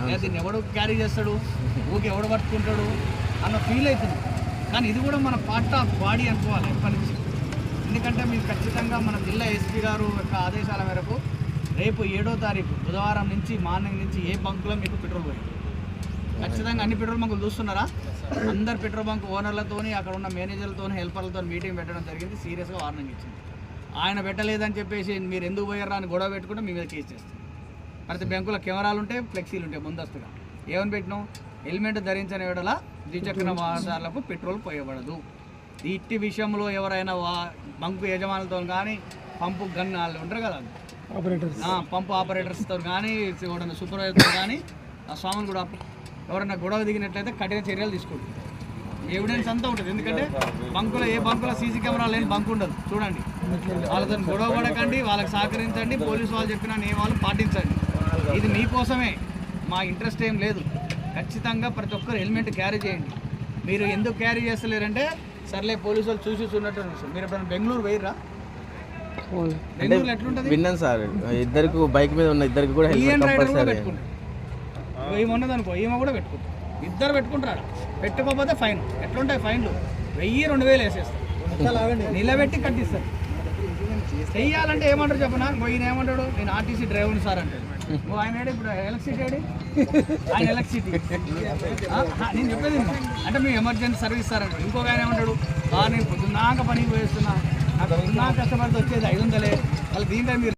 లేదా దీన్ని ఎవడు క్యారీ చేస్తాడు, ఊరికి ఎవడు పట్టుకుంటాడు అన్న ఫీల్ అవుతుంది. కానీ ఇది కూడా మన పార్ట్ ఆఫ్ బాడీ అనుకోవాలి ఎప్పటి నుంచి. ఎందుకంటే మీకు ఖచ్చితంగా మన జిల్లా ఎస్పీ గారు యొక్క ఆదేశాల మేరకు రేపు 7వ తారీఖు బుధవారం నుంచి మార్నింగ్ నుంచి ఏ బంకులో మీకు పెట్రోల్ పోయింది. ఖచ్చితంగా అన్ని పెట్రోల్ బంకులు చూస్తున్నారా? అందరు పెట్రోల్ బంక్ ఓనర్లతో అక్కడ ఉన్న మేనేజర్లతో హెల్పర్లతో మీటింగ్ పెట్టడం జరిగింది. సీరియస్గా వార్నింగ్ ఇచ్చింది. ఆయన పెట్టలేదని చెప్పేసి మీరు ఎందుకు పోయారా అని గొడవ పెట్టుకుంటే మీ మీద కేసు చేస్తాం. ప్రతి బ్యాంకులో కెమెరాలు ఉంటాయి, ఫ్లెక్సీలు ఉంటాయి. ముందస్తుగా ఏమని పెట్టినాం, హెల్మెట్ ధరించని వేళ ద్విచక్ర వాహనాలకు పెట్రోల్ పోయబడదు. ఇట్టి విషయంలో ఎవరైనా బంకు యజమానులతో కానీ పంపు గన్ వాళ్ళు ఉంటారు కదా పంపు ఆపరేటర్స్తో కానీ సూపర్వైజర్తో కానీ ఆ స్వామిని కూడా ఎవరైనా గొడవ దిగినట్లయితే కఠిన చర్యలు తీసుకుంటారు. ఎవిడెన్స్ అంతా ఉంటుంది. ఎందుకంటే బంకులో ఏ బంకులో సీసీ కెమెరా లేని బంకు ఉండదు. చూడండి, వాళ్ళతో గొడవ పడకండి, వాళ్ళకి సహకరించండి, పోలీసు వాళ్ళు చెప్పిన నియమాలు పాటించండి. ఇది మీకోసమే, మా ఇంట్రెస్ట్ ఏం లేదు. ఖచ్చితంగా ప్రతి ఒక్కరు హెల్మెట్ క్యారీ చేయండి. మీరు ఎందుకు క్యారీ చేస్తలేరంటే సర్లే పోలీసు వాళ్ళు చూసి చూడట్టు. మీరు ఎప్పుడైనా బెంగళూరు పోయిర్రా? బెంగళూరులో ఎట్లుంటుంది? విన్నాను సార్, ఇద్దరికి బైక్ మీద ఉన్న ఇద్దరికి కూడా రైడర్ కూడా పెట్టుకుంటారు. ఈమె ఉన్నది అనుకో, ఈమె కూడా పెట్టుకుంటారు. ఇద్దరు పెట్టుకుంటారు. పెట్టుకోకపోతే ఫైన్. ఎట్లుంటాయి ఫైన్లు? 1000-2000 వేసేస్తారు, నిలబెట్టి కట్టిస్తారు. చెయ్యాలంటే ఏమంటారు చెప్పనా? ఈయన ఏమంటాడు, నేను ఆర్టీసీ డ్రైవర్ని సార్ అంటాడు. ఆయన ఇప్పుడు ఎలక్ట్రిసిటీ ఆయన ఎలక్ట్రిసిటీ నేను చెప్పేది అంటే మేము ఎమర్జెన్సీ సర్వీస్ సార్ అంటాడు. ఇంకొక ఆయన ఏమంటాడు, నేను పొద్దున్నాక పనికి పోయేస్తున్నా, నాకు పొద్దున్నా కష్టపడితే వచ్చేది 500. వాళ్ళు దీంట్లో మీరు